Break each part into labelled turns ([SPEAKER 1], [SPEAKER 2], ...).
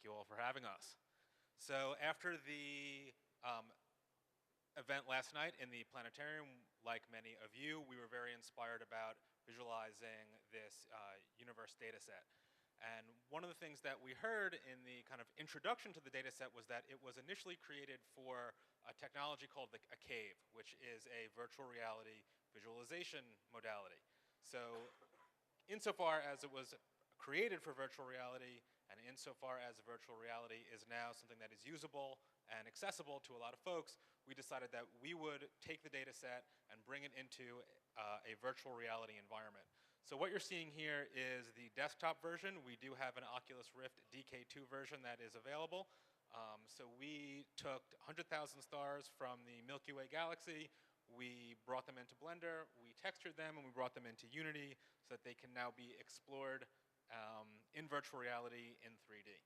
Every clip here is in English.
[SPEAKER 1] thank you all for having us. So after the event last night in the planetarium, like many of you, we were very inspired about visualizing this universe data set. And one of the things that we heard in the kind of introduction to the data set was that it was initially created for a technology called a cave, which is a virtual reality visualization modality. So insofar as it was created for virtual reality, and insofar as virtual reality is now something that is usable and accessible to a lot of folks, we decided that we would take the data set and bring it into a virtual reality environment. So what you're seeing here is the desktop version. We do have an Oculus Rift DK2 version that is available. So we took 100,000 stars from the Milky Way galaxy, we brought them into Blender, we textured them, and we brought them into Unity so that they can now be explored in virtual reality in 3D.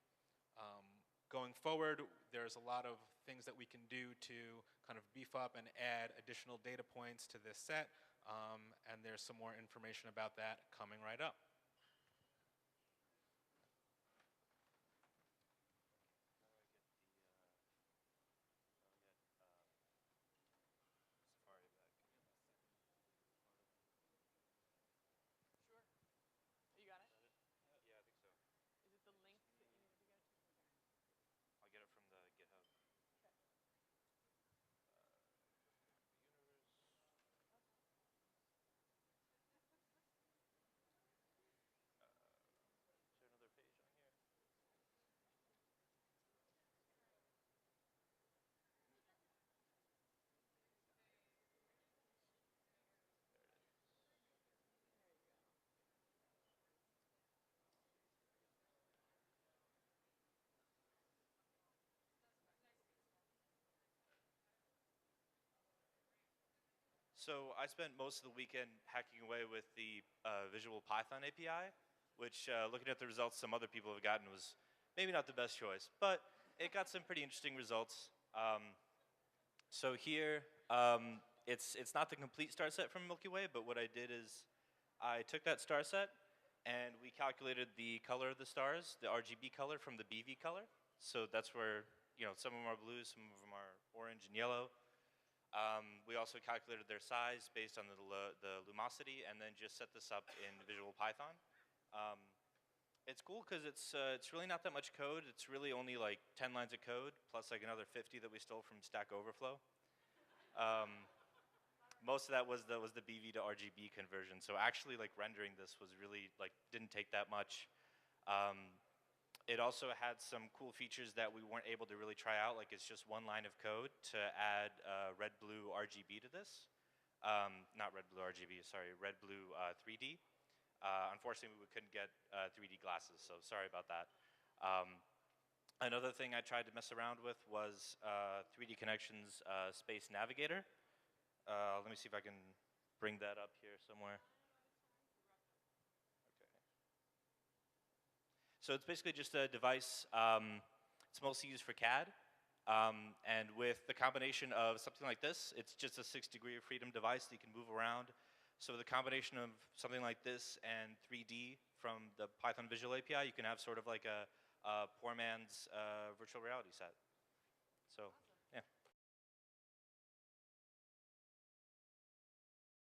[SPEAKER 1] Going forward, there's a lot of things that we can do to kind of beef up and add additional data points to this set, and there's some more information about that coming right up.
[SPEAKER 2] Sure. You got it?
[SPEAKER 3] Yeah, I think so.
[SPEAKER 2] Is it the link that you needed to go to? Okay.
[SPEAKER 3] I'll get it from the GitHub.
[SPEAKER 2] Okay.
[SPEAKER 3] Universe. Is there another page on here? There it is.
[SPEAKER 2] There you go.
[SPEAKER 3] So I spent most of the weekend hacking away with the Visual Python API, which looking at the results some other people have gotten was maybe not the best choice, but it got some pretty interesting results. So here, it's not the complete star set from Milky Way, but what I did is I took that star set and we calculated the color of the stars, the RGB color from the BV color. So that's where, you know, some of them are blue, some of them are orange and yellow. We also calculated their size based on the lumosity and then just set this up in Visual Python. It's cool because it's really not that much code. It's really only like 10 lines of code plus like another 50 that we stole from Stack Overflow. Most of that was the BV to RGB conversion. So actually like rendering this was really like didn't take that much. It also had some cool features that we weren't able to really try out, like it's just one line of code to add red-blue RGB to this. Not red-blue RGB, sorry, red-blue 3D. Unfortunately, we couldn't get 3D glasses, so sorry about that. Another thing I tried to mess around with was 3D Connections Space Navigator. Let me see if I can bring that up here somewhere. So it's basically just a device. It's mostly used for CAD. And with the combination of something like this, it's just a 6-degree of freedom device that you can move around. So the combination of something like this and 3D from the Python Visual API, you can have sort of like a poor man's virtual reality set. So